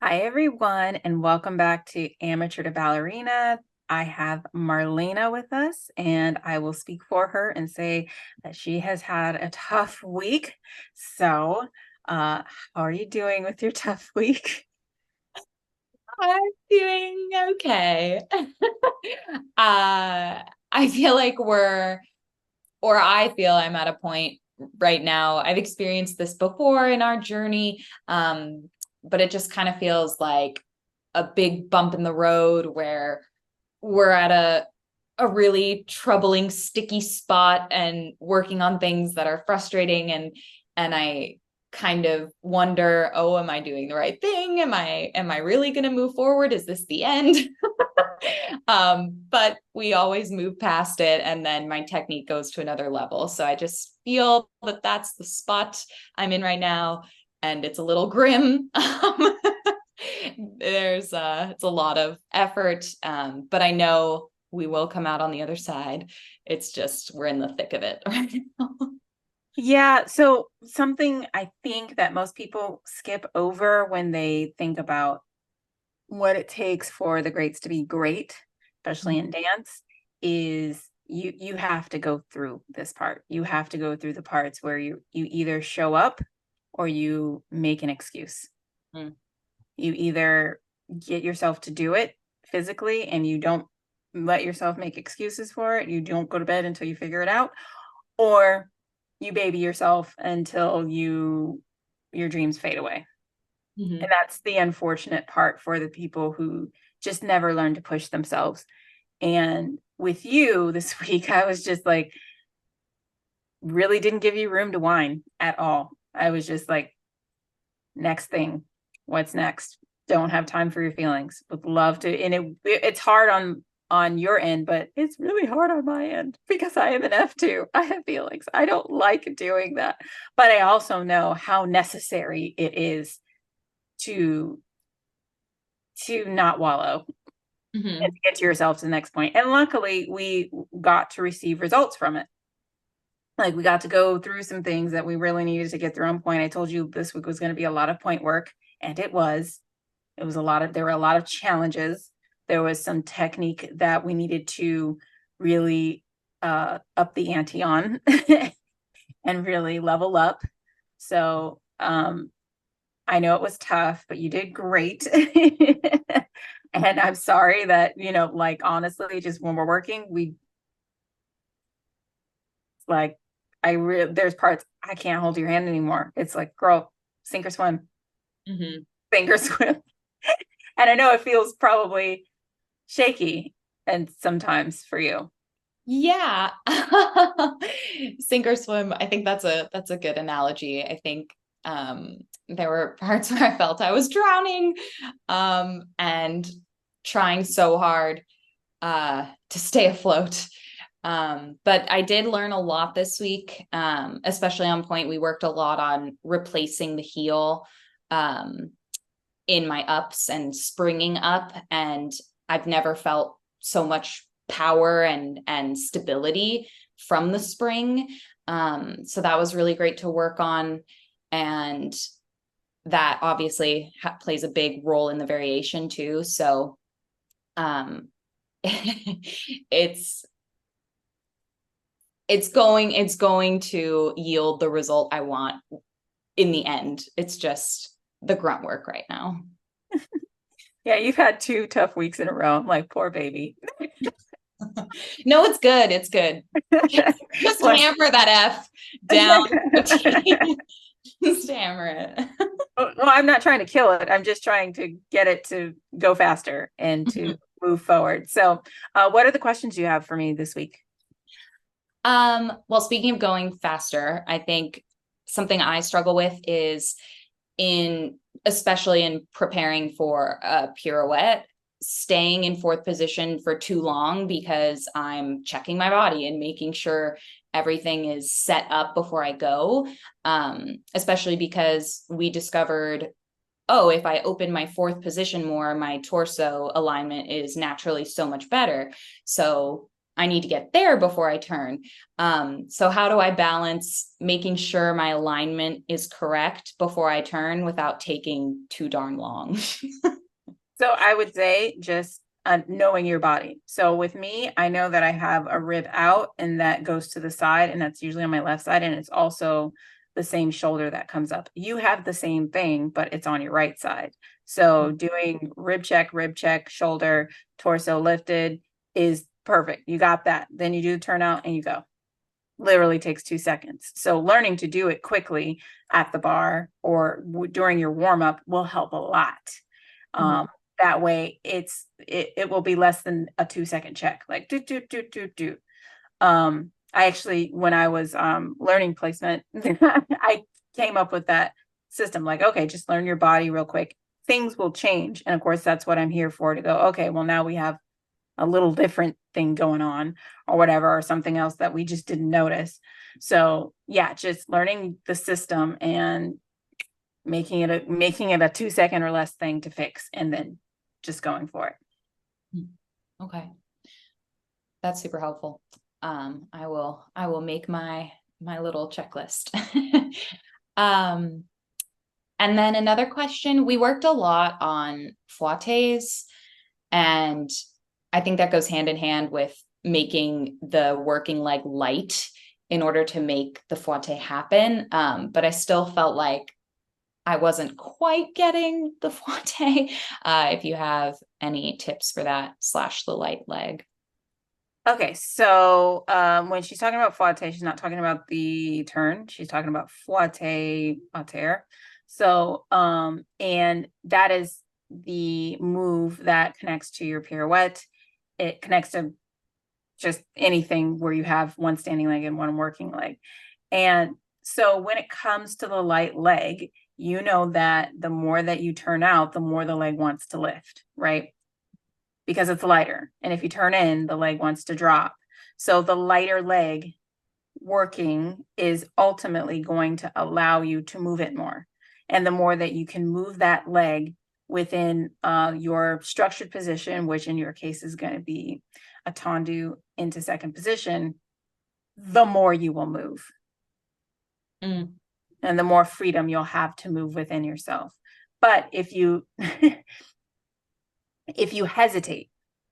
Hi, everyone, and welcome back to Amateur to Ballerina. I have Marlena with us, and I will speak for her and say that she has had a tough week. So, how are you doing with your tough week? I'm doing okay. I feel like I feel I'm at a point right now. I've experienced this before in our journey, but it just kind of feels like a big bump in the road where we're at a really troubling, sticky spot and working on things that are frustrating and I kind of wonder, oh, am I doing the right thing? Am I really going to move forward? Is this the end? But we always move past it and then my technique goes to another level. So I just feel that that's the spot I'm in right now and it's a little grim. It's a lot of effort, but I know we will come out on the other side. It's just we're in the thick of it right now. Yeah, so something I think that most people skip over when they think about what it takes for the greats to be great, especially in dance, is you have to go through this part. You have to go through the parts where you either show up or you make an excuse. Mm. You either get yourself to do it physically and you don't let yourself make excuses for it. You don't go to bed until you figure it out, or you baby yourself until your dreams fade away. And Mm-hmm. that's the unfortunate part for the people who just never learn to push themselves. And with you this week, I was just like, really didn't give you room to whine at all. I was just like, next thing, what's next? Don't have time for your feelings. Would love to. And it's hard on your end, but it's really hard on my end because I am an F2. I have feelings. I don't like doing that. But I also know how necessary it is to not wallow and Mm-hmm. to get to yourself to the next point. And luckily, we got to receive results from it. Like we got to go through some things that we really needed to get through on point. I told you this week was going to be a lot of point work, and it was. It was a lot of, there were a lot of challenges. There was some technique that we needed to really up the ante on and really level up. So I know it was tough, but you did great. And I'm sorry that, like honestly, just when we're working, we like there's parts I can't hold your hand anymore. It's like, girl, sink or swim, Mm-hmm. sink or swim. And I know it feels probably shaky and sometimes for you. Yeah. Sink or swim. I think that's a good analogy. I think there were parts where I felt I was drowning and trying so hard to stay afloat. But I did learn a lot this week, especially on point. We worked a lot on replacing the heel um, in my ups and springing up. And I've never felt so much power and stability from the spring. So that was really great to work on. And that obviously plays a big role in the variation too. So um, it's it's going to yield the result I want in the end. It's just the grunt work right now. Yeah, you've had 2 tough weeks in a row. I'm like, poor baby. No, it's good. It's good. Just What? hammer that F down. Just hammer it. Well, I'm not trying to kill it. I'm just trying to get it to go faster and to move forward. So, what are the questions you have for me this week? Well, speaking of going faster, I think something I struggle with is especially in preparing for a pirouette, staying in fourth position for too long because I'm checking my body and making sure everything is set up before I go. Especially because we discovered, oh, if I open my fourth position more, my torso alignment is naturally so much better. So I need to get there before I turn. So how do I balance making sure my alignment is correct before I turn without taking too darn long? So I would say just knowing your body. So with me, I know that I have a rib out and that goes to the side, and that's usually on my left side. And it's also the same shoulder that comes up. You have the same thing, but it's on your right side. So doing rib check, shoulder, torso lifted is perfect. You got that. Then you do the turnout and you go. Literally takes 2 seconds. So learning to do it quickly at the bar or during your warm up will help a lot. Mhm. That way it will be less than a 2 second check, like do. I actually, when I was learning placement, I came up with that system, like, okay, just learn your body real quick. Things will change. And of course, that's what I'm here for, to go, okay, well, now we have a little different thing going on or whatever, or something else that we just didn't notice. So yeah, just learning the system and making it a 2 second or less thing to fix, and then just going for it. Okay. That's super helpful. I will make my little checklist. um, and then another question, we worked a lot on fouettes, and I think that goes hand in hand with making the working leg light in order to make the fouette happen. But I still felt like I wasn't quite getting the fouette. If you have any tips for that / the light leg. Okay, so when she's talking about fouette, she's not talking about the turn. She's talking about fouette pater. So and that is the move that connects to your pirouette. It connects to just anything where you have one standing leg and one working leg. And so when it comes to the light leg, you know that the more that you turn out, the more the leg wants to lift, right? Because it's lighter. And if you turn in, the leg wants to drop. So the lighter leg working is ultimately going to allow you to move it more. And the more that you can move that leg within your structured position, which in your case is going to be a tendu into second position, the more you will move. Mm. And the more freedom you'll have to move within yourself. But if you if you hesitate,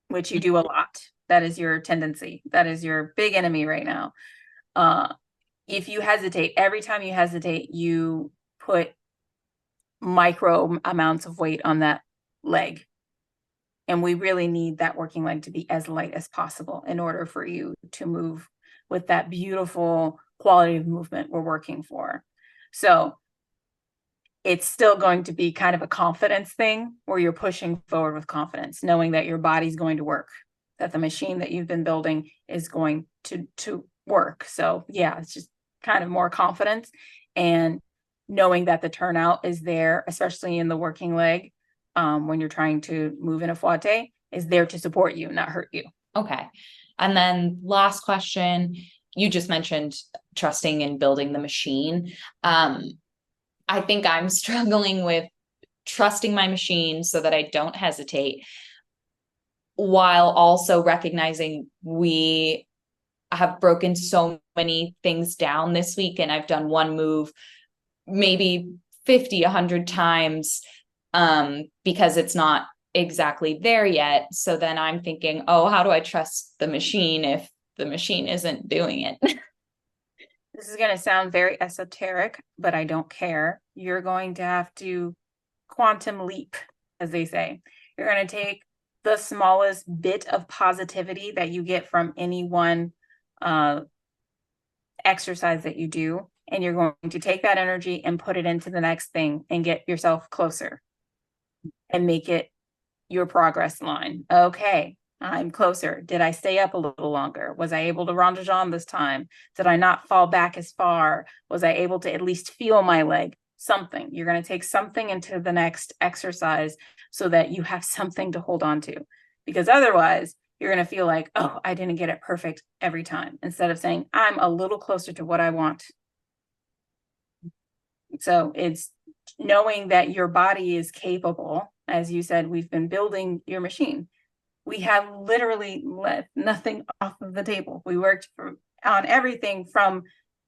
which you do a lot, that is your tendency, that is your big enemy right now. If you hesitate, every time you hesitate, you put micro amounts of weight on that leg. And we really need that working leg to be as light as possible in order for you to move with that beautiful quality of movement we're working for. So it's still going to be kind of a confidence thing where you're pushing forward with confidence, knowing that your body's going to work, that the machine that you've been building is going to work. So yeah, it's just kind of more confidence, and knowing that the turnout is there, especially in the working leg, when you're trying to move in a fouette, is there to support you, not hurt you. Okay. And then last question, you just mentioned trusting in building the machine. I think I'm struggling with trusting my machine so that I don't hesitate, while also recognizing we have broken so many things down this week, and I've done one move maybe 50, 100 times because it's not exactly there yet. So then I'm thinking, oh, how do I trust the machine if the machine isn't doing it? This is going to sound very esoteric, but I don't care. You're going to have to quantum leap, as they say. You're going to take the smallest bit of positivity that you get from any one exercise that you do, and you're going to take that energy and put it into the next thing and get yourself closer and make it your progress line. Okay, I'm closer. Did I stay up a little longer? Was I able to rondage this time? Did I not fall back as far? Was I able to at least feel my leg? Something. You're going to take something into the next exercise so that you have something to hold on to. Because otherwise, you're going to feel like, oh, I didn't get it perfect every time, instead of saying, I'm a little closer to what I want. So it's knowing that your body is capable. As you said, we've been building your machine. We have literally left nothing off of the table. We worked on everything from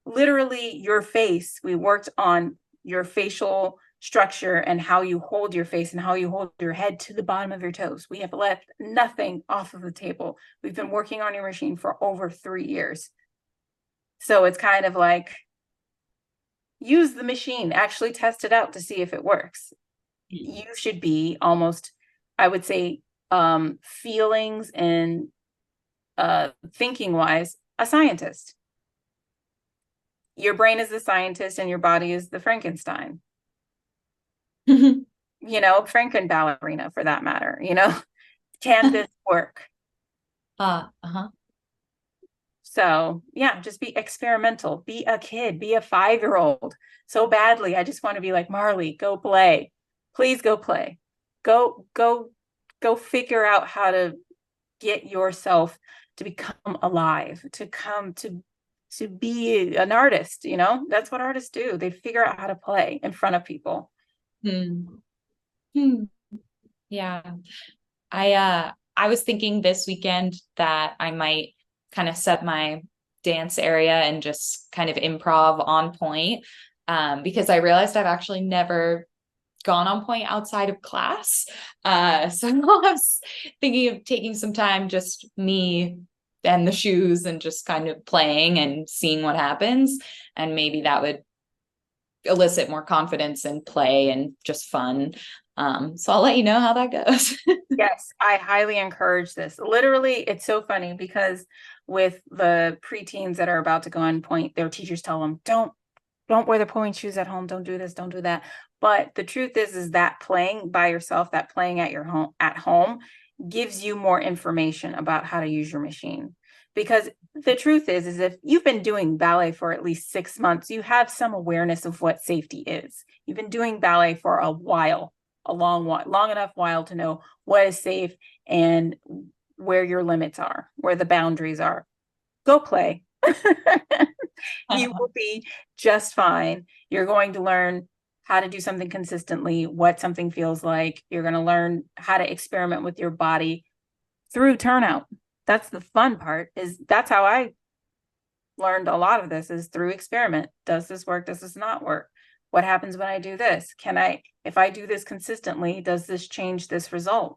literally your face. We worked on your facial structure and how you hold your face and how you hold your head to the bottom of your toes. We have left nothing off of the table. We've been working on your machine for over 3 years. So it's kind of like, use the machine, actually test it out to see if it works. You should be almost, I would say, feelings and thinking wise, a scientist. Your brain is the scientist and your body is the Frankenstein. Franken ballerina for that matter, can this work? So yeah, just be experimental, be a kid, be a 5-year-old so badly. I just want to be like, Marley, go play. Please go play. Go figure out how to get yourself to become alive, to come to be an artist. That's what artists do. They figure out how to play in front of people. Yeah. I was thinking this weekend that I might kind of set my dance area and just kind of improv on point, because I realized I've actually never gone on point outside of class. So I was thinking of taking some time, just me and the shoes, and just kind of playing and seeing what happens. And maybe that would elicit more confidence and play and just fun. So I'll let you know how that goes. Yes, I highly encourage this. Literally, it's so funny because with the preteens that are about to go on point, their teachers tell them, don't wear the point shoes at home. Don't do this, don't do that. But the truth is that playing by yourself, that playing at home gives you more information about how to use your machine. Because the truth is if you've been doing ballet for at least 6 months, you have some awareness of what safety is. You've been doing ballet for a while, long enough while to know what is safe and where your limits are, where the boundaries are. Go play. You will be just fine. You're going to learn how to do something consistently, what something feels like. You're going to learn how to experiment with your body through Turnout. That's the fun part. That's how I learned a lot of this, is through experiment. Does this work? Does this not work? What happens when I do this? If I do this consistently, does this change this result?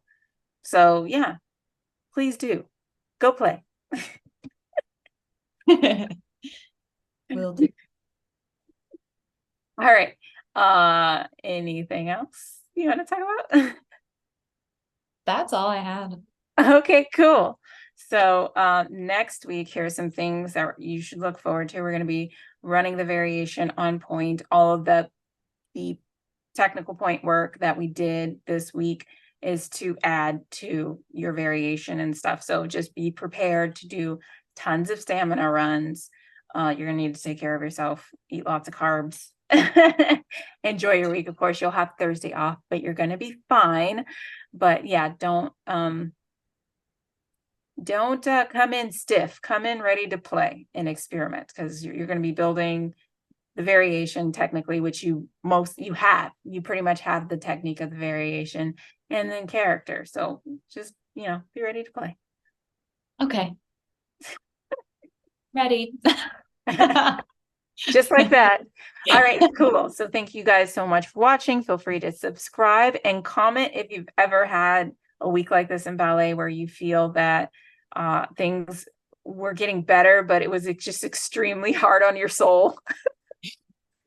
So yeah, please do. Go play. Will do. All right. Anything else you want to talk about? That's all I had. Okay, cool. So next week, here's some things that you should look forward to. We're going to be running the variation on point. All of the technical point work that we did this week is to add to your variation and stuff. So just be prepared to do tons of stamina runs. You're going to need to take care of yourself, eat lots of carbs, enjoy your week. Of course, you'll have Thursday off, but you're going to be fine. But yeah, don't come in stiff. Come in ready to play and experiment, because you're going to be building the variation technically, which you pretty much have the technique of the variation, and then character. So just, be ready to play. Okay. Ready. Just like that. All right, cool. So thank you guys so much for watching. Feel free to subscribe and comment if you've ever had a week like this in ballet where you feel that things were getting better, but it was just extremely hard on your soul.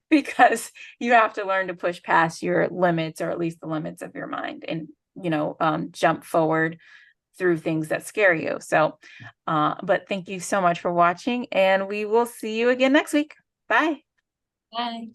Because you have to learn to push past your limits, or at least the limits of your mind, and jump forward through things that scare you. So but thank you so much for watching, and we will see you again next week. Bye. Bye.